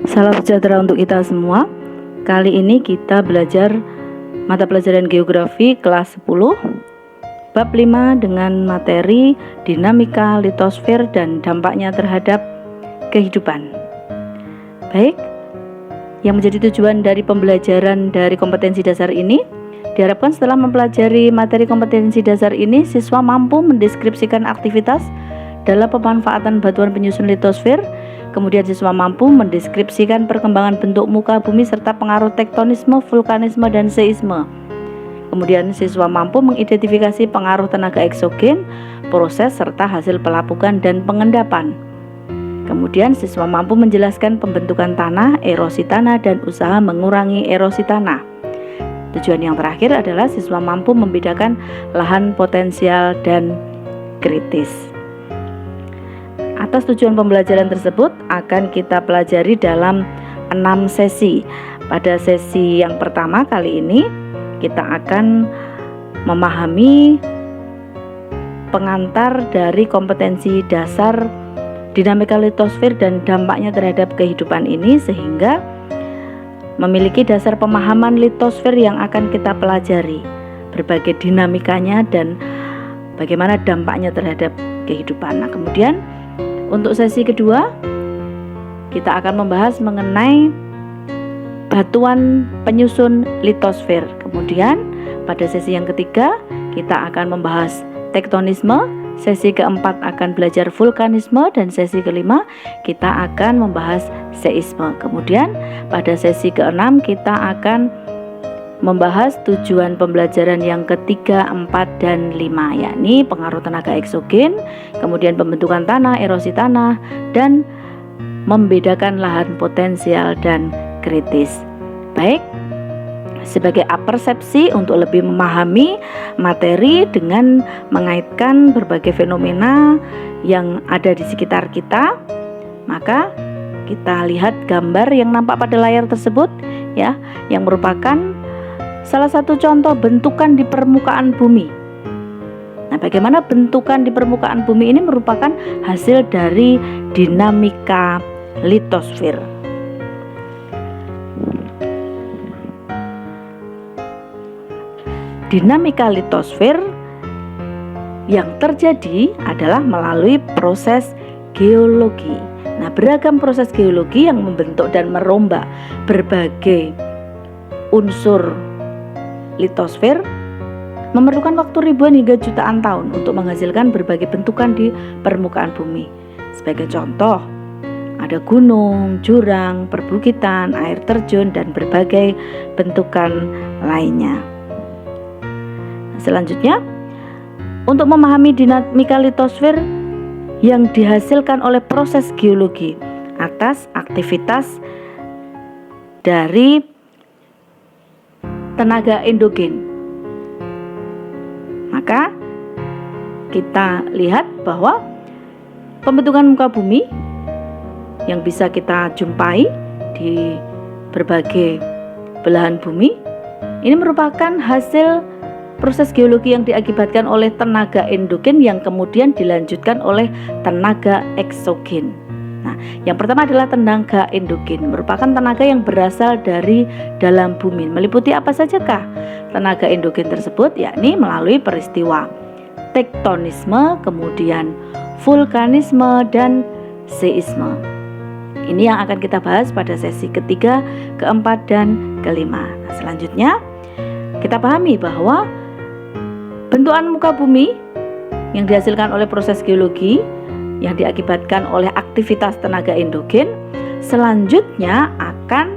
Salam sejahtera untuk kita semua. Kali ini kita belajar mata pelajaran geografi kelas 10 bab 5 dengan materi dinamika litosfer dan dampaknya terhadap kehidupan. Baik, yang menjadi tujuan dari pembelajaran dari kompetensi dasar ini, diharapkan setelah mempelajari materi kompetensi dasar ini, siswa mampu mendeskripsikan aktivitas dalam pemanfaatan batuan penyusun litosfer. Kemudian siswa mampu mendeskripsikan perkembangan bentuk muka bumi serta pengaruh tektonisme, vulkanisme, dan seisme. Kemudian siswa mampu mengidentifikasi pengaruh tenaga eksogen, proses serta hasil pelapukan dan pengendapan. Kemudian siswa mampu menjelaskan pembentukan tanah, erosi tanah, dan usaha mengurangi erosi tanah. Tujuan yang terakhir adalah siswa mampu membedakan lahan potensial dan kritis. Atas tujuan pembelajaran tersebut akan kita pelajari dalam 6 sesi. Pada sesi yang pertama kali ini kita akan memahami pengantar dari kompetensi dasar dinamika litosfer dan dampaknya terhadap kehidupan ini, sehingga memiliki dasar pemahaman litosfer yang akan kita pelajari, berbagai dinamikanya dan bagaimana dampaknya terhadap kehidupan. Nah, kemudian untuk sesi kedua, kita akan membahas mengenai batuan penyusun litosfer. Kemudian pada sesi yang ketiga, kita akan membahas tektonisme. Sesi keempat akan belajar vulkanisme, dan sesi kelima kita akan membahas seisme. Kemudian pada sesi keenam kita akan membahas tujuan pembelajaran yang ketiga, 4, dan 5, yakni pengaruh tenaga eksogen, kemudian pembentukan tanah, erosi tanah, dan membedakan lahan potensial dan kritis. Baik, sebagai apersepsi untuk lebih memahami materi dengan mengaitkan berbagai fenomena yang ada di sekitar kita, maka kita lihat gambar yang nampak pada layar tersebut ya, yang merupakan salah satu contoh bentukan di permukaan bumi. Nah, bagaimana bentukan di permukaan bumi ini merupakan hasil dari dinamika litosfer. Dinamika litosfer yang terjadi adalah melalui proses geologi. Nah, beragam proses geologi yang membentuk dan merombak berbagai unsur litosfer memerlukan waktu ribuan hingga jutaan tahun untuk menghasilkan berbagai bentukan di permukaan bumi. Sebagai contoh, ada gunung, jurang, perbukitan, air terjun, dan berbagai bentukan lainnya. Selanjutnya, untuk memahami dinamika litosfer yang dihasilkan oleh proses geologi atas aktivitas dari tenaga endogen, maka kita lihat bahwa pembentukan muka bumi yang bisa kita jumpai di berbagai belahan bumi ini merupakan hasil proses geologi yang diakibatkan oleh tenaga endogen yang kemudian dilanjutkan oleh tenaga eksogen. Nah, yang pertama adalah tenaga endogen, merupakan tenaga yang berasal dari dalam bumi. Meliputi apa sajakah tenaga endogen tersebut? Yakni melalui peristiwa tektonisme, kemudian vulkanisme, dan seisme. Ini yang akan kita bahas pada sesi ketiga, keempat, dan kelima. Nah, selanjutnya kita pahami bahwa bentukan muka bumi yang dihasilkan oleh proses geologi yang diakibatkan oleh aktivitas tenaga endogen selanjutnya akan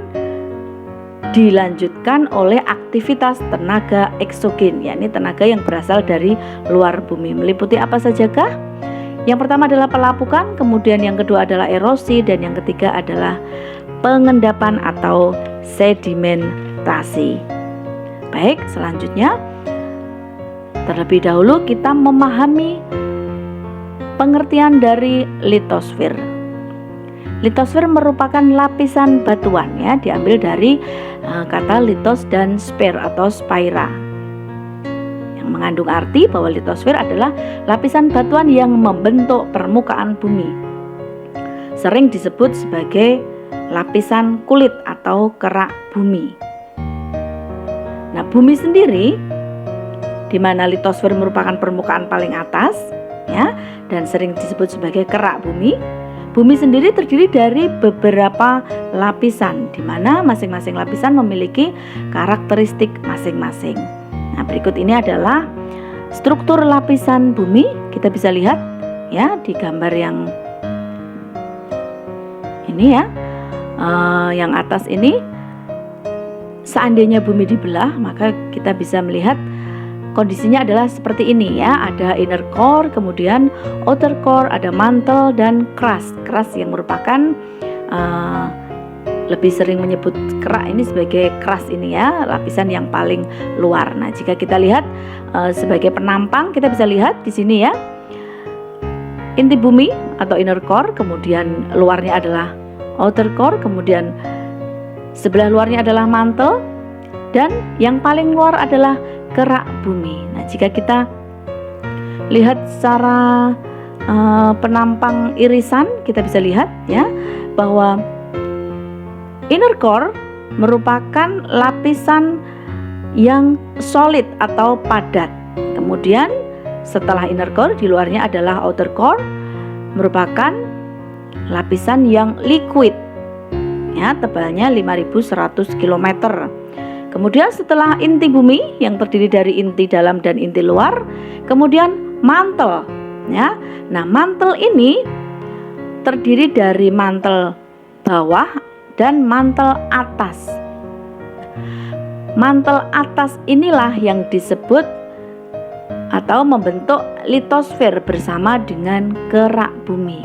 dilanjutkan oleh aktivitas tenaga eksogen, yakni tenaga yang berasal dari luar bumi. Meliputi apa sajakah? Yang pertama adalah pelapukan, kemudian yang kedua adalah erosi, dan yang ketiga adalah pengendapan atau sedimentasi. Baik, selanjutnya terlebih dahulu kita memahami pengertian dari litosfer. Litosfer merupakan lapisan batuan ya, diambil dari kata litos dan spher atau sphaira. Yang yang mengandung arti bahwa litosfer adalah lapisan batuan yang membentuk permukaan bumi. Sering disebut sebagai lapisan kulit atau kerak bumi. Nah, bumi sendiri, di mana litosfer merupakan permukaan paling atas, ya, dan sering disebut sebagai kerak bumi. Bumi sendiri terdiri dari beberapa lapisan, di mana masing-masing lapisan memiliki karakteristik masing-masing. Nah, berikut ini adalah struktur lapisan bumi. Kita bisa lihat ya di gambar yang ini ya. Yang atas ini, seandainya bumi dibelah, maka kita bisa melihat kondisinya adalah seperti ini ya. Ada inner core, kemudian outer core, ada mantle dan crust. Crust yang merupakan lebih sering menyebut kerak ini sebagai crust ini ya, lapisan yang paling luar. Nah, jika kita lihat sebagai penampang, kita bisa lihat di sini ya. Inti bumi atau inner core, kemudian luarnya adalah outer core, kemudian sebelah luarnya adalah mantle, dan yang paling luar adalah kerak bumi. Nah, jika kita lihat secara penampang irisan, kita bisa lihat ya bahwa inner core merupakan lapisan yang solid atau padat. Kemudian setelah inner core, di luarnya adalah outer core, merupakan lapisan yang liquid ya, tebalnya 5100 km. Kemudian setelah inti bumi yang terdiri dari inti dalam dan inti luar, kemudian mantel ya. Nah, mantel ini terdiri dari mantel bawah dan mantel atas. Mantel atas inilah yang disebut atau membentuk litosfer bersama dengan kerak bumi.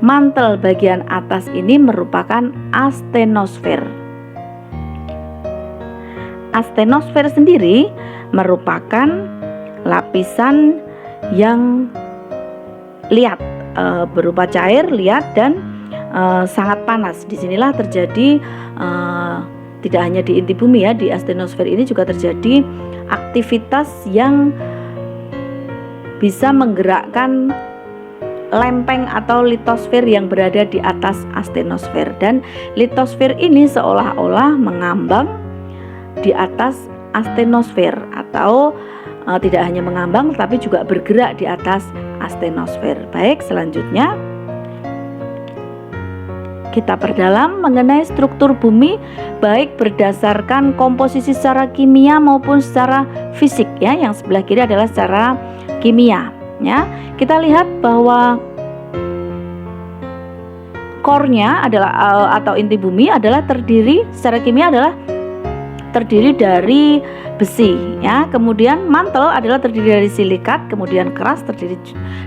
Mantel bagian atas ini merupakan astenosfer. Astenosfer sendiri merupakan lapisan yang liat, berupa cair, liat, dan sangat panas. Disinilah terjadi tidak hanya di inti bumi ya, di astenosfer ini juga terjadi aktivitas yang bisa menggerakkan lempeng atau litosfer yang berada di atas astenosfer, dan litosfer ini seolah-olah mengambang di atas astenosfer, atau tidak hanya mengambang tetapi juga bergerak di atas astenosfer. Baik, selanjutnya kita perdalam mengenai struktur bumi, baik berdasarkan komposisi secara kimia maupun secara fisik ya. Yang sebelah kiri adalah secara kimia ya. Kita lihat bahwa core-nya adalah atau inti bumi adalah terdiri secara kimia adalah terdiri dari besi ya. Kemudian mantle adalah terdiri dari silikat, kemudian crust terdiri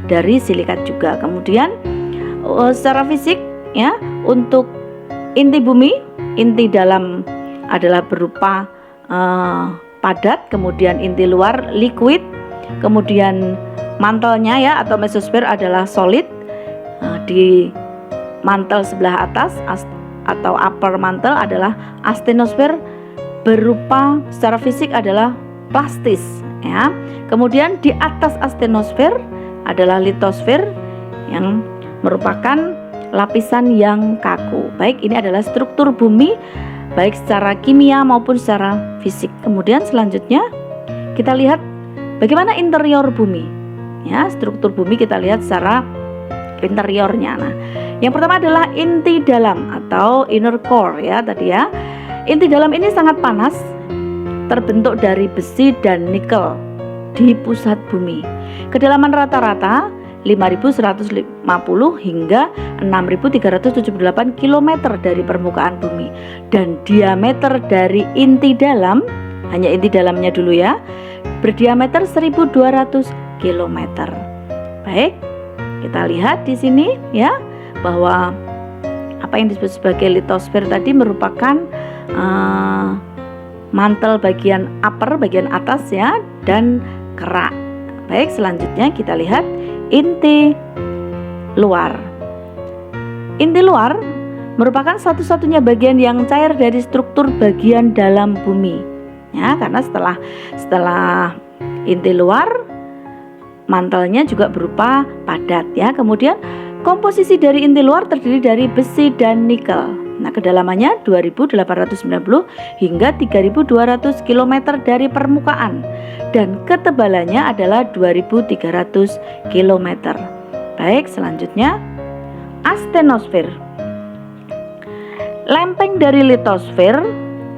dari silikat juga. Kemudian secara fisik ya, untuk inti bumi, inti dalam adalah berupa padat, kemudian inti luar liquid, kemudian mantelnya ya atau mesosfer adalah solid. Di mantel sebelah atas atau upper mantle adalah astenosfer, berupa secara fisik adalah plastis ya. Kemudian di atas astenosfer adalah litosfer yang merupakan lapisan yang kaku. Baik, ini adalah struktur bumi baik secara kimia maupun secara fisik. Kemudian selanjutnya kita lihat bagaimana interior bumi ya. Struktur bumi kita lihat secara interiornya. Nah, yang pertama adalah inti dalam atau inner core ya tadi ya. Inti dalam ini sangat panas, terbentuk dari besi dan nikel di pusat bumi. Kedalaman rata-rata 5.150 hingga 6.378 km dari permukaan bumi, dan diameter dari inti dalam, hanya inti dalamnya dulu ya, berdiameter 1.200 km. Baik, kita lihat di sini ya bahwa apa yang disebut sebagai litosfer tadi merupakan mantel bagian upper, bagian atas ya, dan kerak. Baik, selanjutnya kita lihat inti luar. Inti luar merupakan satu-satunya bagian yang cair dari struktur bagian dalam bumi ya, karena setelah inti luar, mantelnya juga berupa padat ya. Kemudian komposisi dari inti luar terdiri dari besi dan nikel. Nah, kedalamannya 2890 hingga 3200 km dari permukaan dan ketebalannya adalah 2300 km. Baik, selanjutnya astenosfer. Lempeng dari litosfer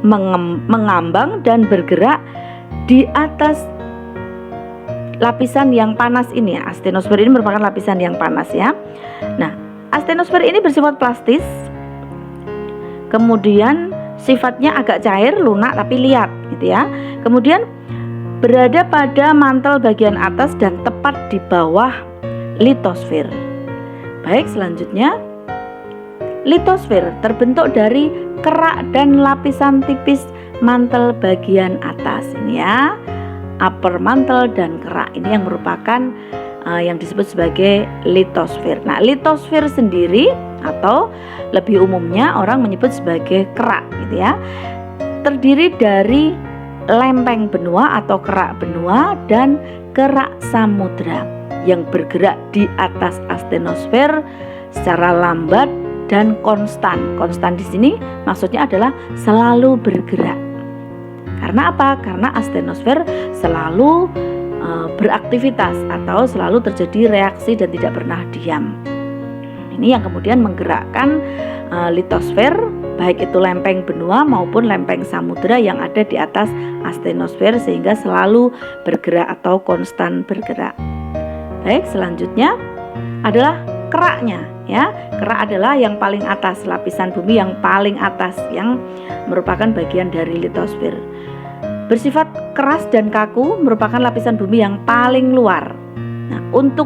mengambang dan bergerak di atas lapisan yang panas ini ya. Astenosfer ini merupakan lapisan yang panas ya. Nah, astenosfer ini bersifat plastis. Kemudian sifatnya agak cair, lunak tapi liat gitu ya. Kemudian berada pada mantel bagian atas dan tepat di bawah litosfer. Baik, selanjutnya litosfer terbentuk dari kerak dan lapisan tipis mantel bagian atas ini ya. Upper mantle dan kerak ini yang merupakan yang disebut sebagai litosfer. Nah, litosfer sendiri atau lebih umumnya orang menyebut sebagai kerak gitu ya, terdiri dari lempeng benua atau kerak benua dan kerak samudra yang bergerak di atas astenosfer secara lambat dan konstan. Konstan di sini maksudnya adalah selalu bergerak. Karena apa? Karena astenosfer selalu beraktivitas atau selalu terjadi reaksi dan tidak pernah diam. Ini yang kemudian menggerakkan litosfer, baik itu lempeng benua maupun lempeng samudra yang ada di atas astenosfer sehingga selalu bergerak atau konstan bergerak. Baik, selanjutnya adalah keraknya ya. Kerak adalah yang paling atas, lapisan bumi yang paling atas yang merupakan bagian dari litosfer. Bersifat keras dan kaku, merupakan lapisan bumi yang paling luar. Nah, untuk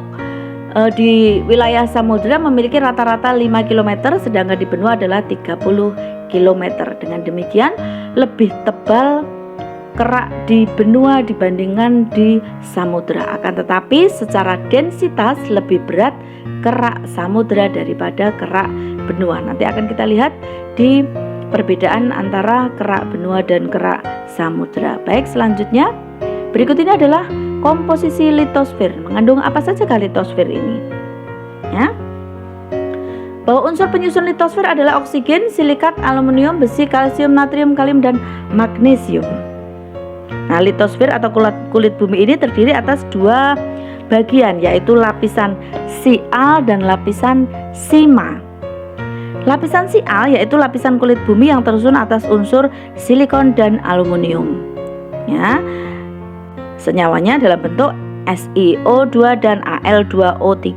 di wilayah samudra memiliki rata-rata 5 km, sedangkan di benua adalah 30 km. Dengan demikian, lebih tebal kerak di benua dibandingkan di samudra. Akan tetapi secara densitas lebih berat kerak samudra daripada kerak benua. Nanti akan kita lihat di perbedaan antara kerak benua dan kerak samudra. Baik, selanjutnya berikut ini adalah komposisi litosfer. Mengandung apa saja litosfer ini? Ya. Bahwa unsur penyusun litosfer adalah oksigen, silikat, aluminium, besi, kalsium, natrium, kalium, dan magnesium. Nah, litosfer atau kulit bumi ini terdiri atas dua bagian, yaitu lapisan sial dan lapisan sima. Lapisan sial yaitu lapisan kulit bumi yang tersusun atas unsur silikon dan aluminium. Ya. Senyawanya dalam bentuk SiO2 dan Al2O3.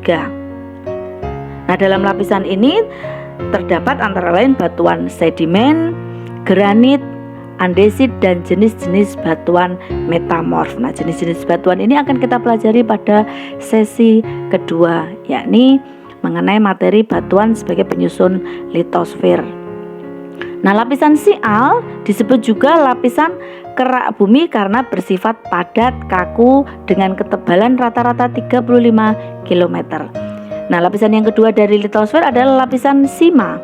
Nah, dalam lapisan ini terdapat antara lain batuan sedimen, granit, andesit, dan jenis-jenis batuan metamorf. Nah, jenis-jenis batuan ini akan kita pelajari pada sesi kedua, yakni mengenai materi batuan sebagai penyusun litosfer. Nah, lapisan sial disebut juga lapisan kerak bumi karena bersifat padat, kaku, dengan ketebalan rata-rata 35 km. Nah, lapisan yang kedua dari litosfer adalah lapisan sima,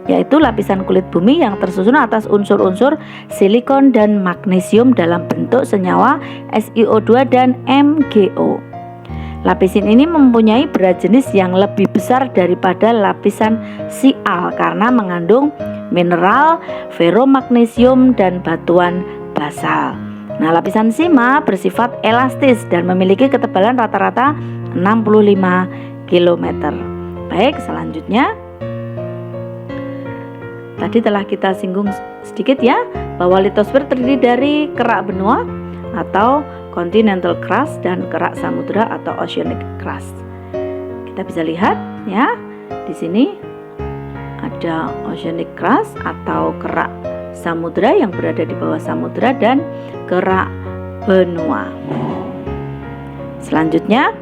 yaitu lapisan kulit bumi yang tersusun atas unsur-unsur silikon dan magnesium dalam bentuk senyawa SiO2 dan MgO. Lapisan ini mempunyai berat jenis yang lebih besar daripada lapisan sial karena mengandung mineral, ferromagnesium, dan batuan basal. Nah, lapisan sima bersifat elastis dan memiliki ketebalan rata-rata 65 km. Baik, selanjutnya tadi telah kita singgung sedikit ya, bahwa litosfer terdiri dari kerak benua atau continental crust dan kerak samudra atau oceanic crust. Kita bisa lihat ya, di sini ada oceanic crust atau kerak samudra yang berada di bawah samudra dan kerak benua. Selanjutnya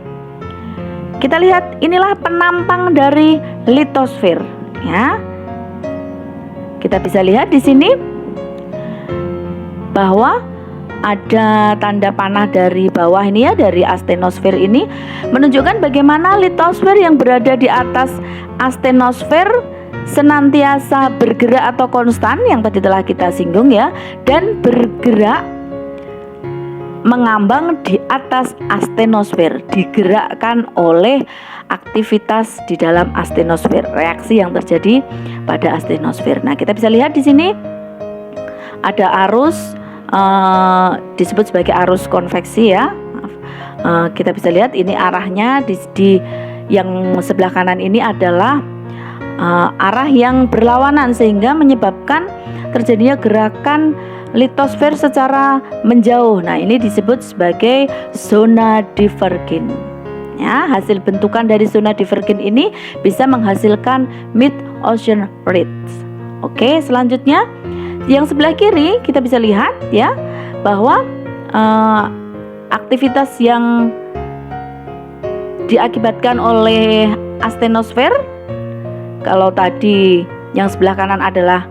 kita lihat, inilah penampang dari litosfer ya. Kita bisa lihat di sini bahwa ada tanda panah dari bawah ini ya, dari astenosfer ini menunjukkan bagaimana litosfer yang berada di atas astenosfer senantiasa bergerak atau konstan yang tadi telah kita singgung ya, dan bergerak mengambang di atas astenosfer, digerakkan oleh aktivitas di dalam astenosfer, reaksi yang terjadi pada astenosfer. Nah, kita bisa lihat di sini ada arus disebut sebagai arus konveksi ya. Kita bisa lihat ini arahnya di yang sebelah kanan ini adalah arah yang berlawanan sehingga menyebabkan terjadinya gerakan litosfer secara menjauh. Nah, ini disebut sebagai zona divergen. Ya, hasil bentukan dari zona divergen ini bisa menghasilkan mid ocean ridge. Oke, selanjutnya yang sebelah kiri kita bisa lihat ya bahwa aktivitas yang diakibatkan oleh astenosfer, kalau tadi yang sebelah kanan adalah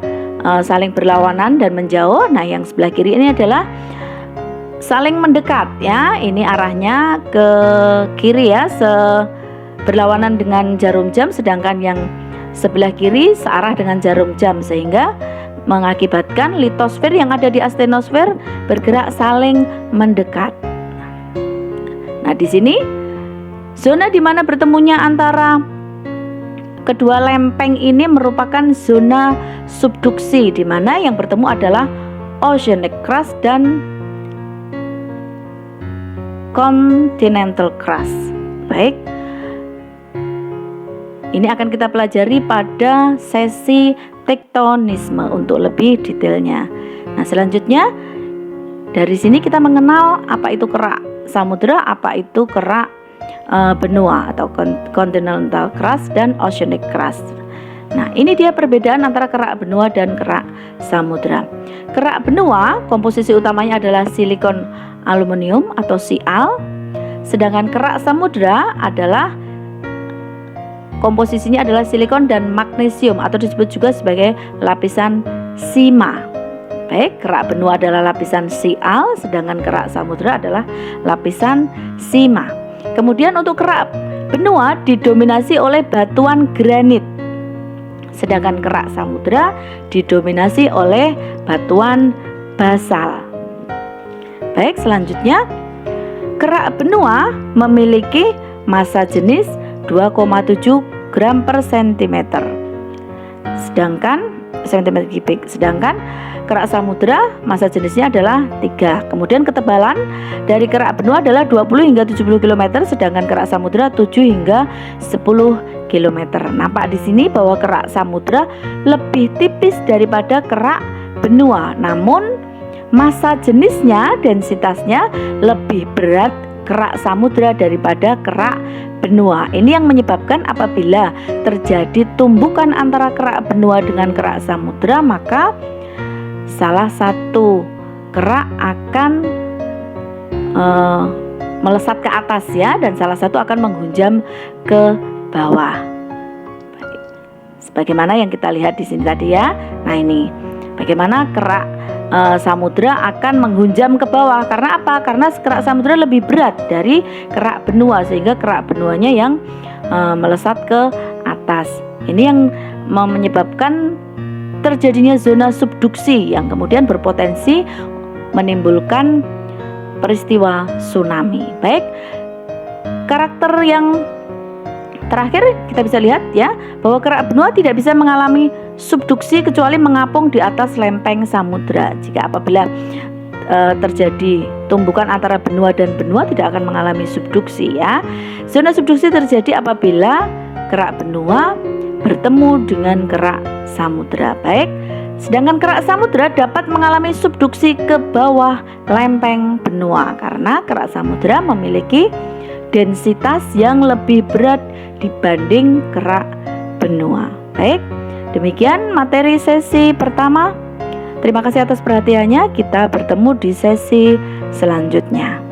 saling berlawanan dan menjauh, nah yang sebelah kiri ini adalah saling mendekat ya. Ini arahnya ke kiri ya, berlawanan dengan jarum jam, sedangkan yang sebelah kiri searah dengan jarum jam, sehingga mengakibatkan litosfer yang ada di astenosfer bergerak saling mendekat. Nah, di sini zona di mana bertemunya antara kedua lempeng ini merupakan zona subduksi, di mana yang bertemu adalah oceanic crust dan continental crust. Baik, ini akan kita pelajari pada sesi tektonisme untuk lebih detailnya. Nah, selanjutnya dari sini kita mengenal apa itu kerak samudra, apa itu kerak benua atau continental crust dan oceanic crust. Nah, ini dia perbedaan antara kerak benua dan kerak samudra. Kerak benua komposisi utamanya adalah silikon aluminium atau Sial, sedangkan kerak samudra adalah komposisinya adalah silikon dan magnesium atau disebut juga sebagai lapisan sima. Baik, kerak benua adalah lapisan Sial, sedangkan kerak samudra adalah lapisan sima. Kemudian untuk kerak benua didominasi oleh batuan granit, sedangkan kerak samudra didominasi oleh batuan basal. Baik, selanjutnya kerak benua memiliki massa jenis 2,7 gram per centimeter, sedangkan kerak samudra massa jenisnya adalah 3. Kemudian ketebalan dari kerak benua adalah 20 hingga 70 km, sedangkan kerak samudra 7 hingga 10 km. Nampak di sini bahwa kerak samudra lebih tipis daripada kerak benua, namun massa jenisnya, densitasnya lebih berat kerak samudra daripada kerak benua. Ini yang menyebabkan apabila terjadi tumbukan antara kerak benua dengan kerak samudra, maka salah satu kerak akan melesat ke atas ya, dan salah satu akan menghunjam ke bawah. Sebagaimana yang kita lihat di sini tadi ya. Nah, ini bagaimana kerak samudra akan menghunjam ke bawah. Karena apa? Karena kerak samudra lebih berat dari kerak benua, sehingga kerak benuanya yang melesat ke atas. Ini yang menyebabkan terjadinya zona subduksi yang kemudian berpotensi menimbulkan peristiwa tsunami. Baik, karakter yang terakhir kita bisa lihat ya bahwa kerak benua tidak bisa mengalami subduksi kecuali mengapung di atas lempeng samudra. Jika apabila terjadi tumbukan antara benua dan benua, tidak akan mengalami subduksi ya. Zona subduksi terjadi apabila kerak benua bertemu dengan kerak samudra. Baik, sedangkan kerak samudra dapat mengalami subduksi ke bawah lempeng benua karena kerak samudra memiliki densitas yang lebih berat dibanding kerak benua. Baik, demikian materi sesi pertama. Terima kasih atas perhatiannya. Kita bertemu di sesi selanjutnya.